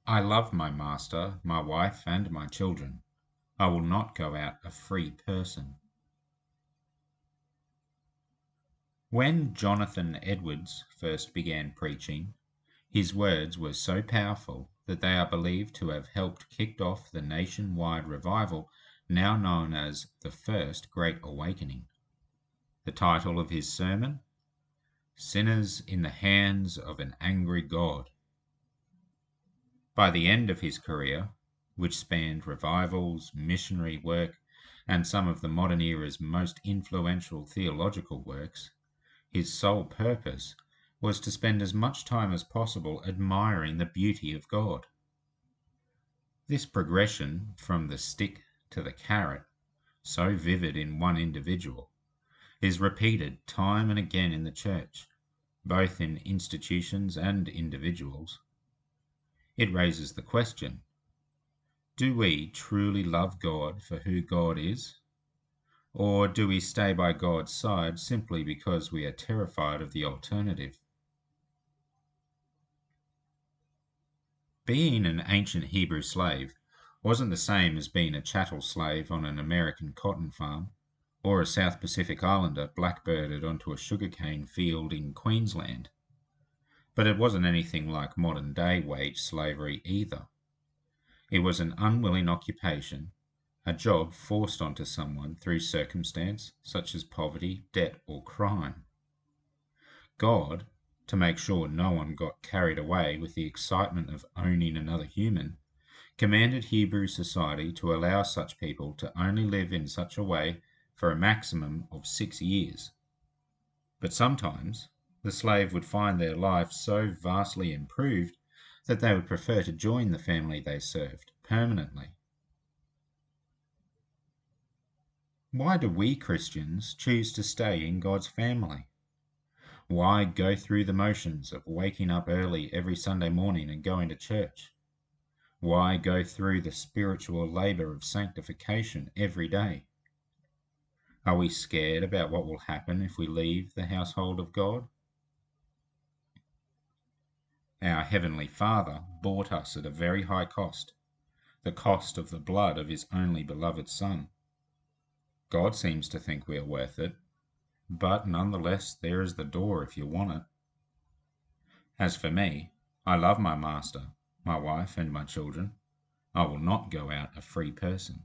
I love my master, my wife, and my children. I will not go out a free person. When Jonathan Edwards first began preaching, his words were so powerful that they are believed to have helped kick off the nationwide revival now known as the First Great Awakening. The title of his sermon, Sinners in the Hands of an Angry God. By the end of his career, which spanned revivals, missionary work, and some of the modern era's most influential theological works, his sole purpose was to spend as much time as possible admiring the beauty of God. This progression from the stick to the carrot, so vivid in one individual, is repeated time and again in the church, both in institutions and individuals. It raises the question, do we truly love God for who God is? Or do we stay by God's side simply because we are terrified of the alternative? Being an ancient Hebrew slave wasn't the same as being a chattel slave on an American cotton farm, or a South Pacific Islander blackbirded onto a sugarcane field in Queensland. But it wasn't anything like modern day wage slavery either. It was an unwilling occupation, a job forced onto someone through circumstance such as poverty, debt, or crime. God, to make sure no one got carried away with the excitement of owning another human, commanded Hebrew society to allow such people to only live in such a way for a maximum of 6 years. But sometimes the slave would find their life so vastly improved that they would prefer to join the family they served permanently. Why do we Christians choose to stay in God's family? Why go through the motions of waking up early every Sunday morning and going to church? Why go through the spiritual labor of sanctification every day? Are we scared about what will happen if we leave the household of God? Our Heavenly Father bought us at a very high cost, the cost of the blood of His only beloved Son. God seems to think we are worth it, but nonetheless there is the door if you want it. As for me, I love my master, my wife, and my children. I will not go out a free person.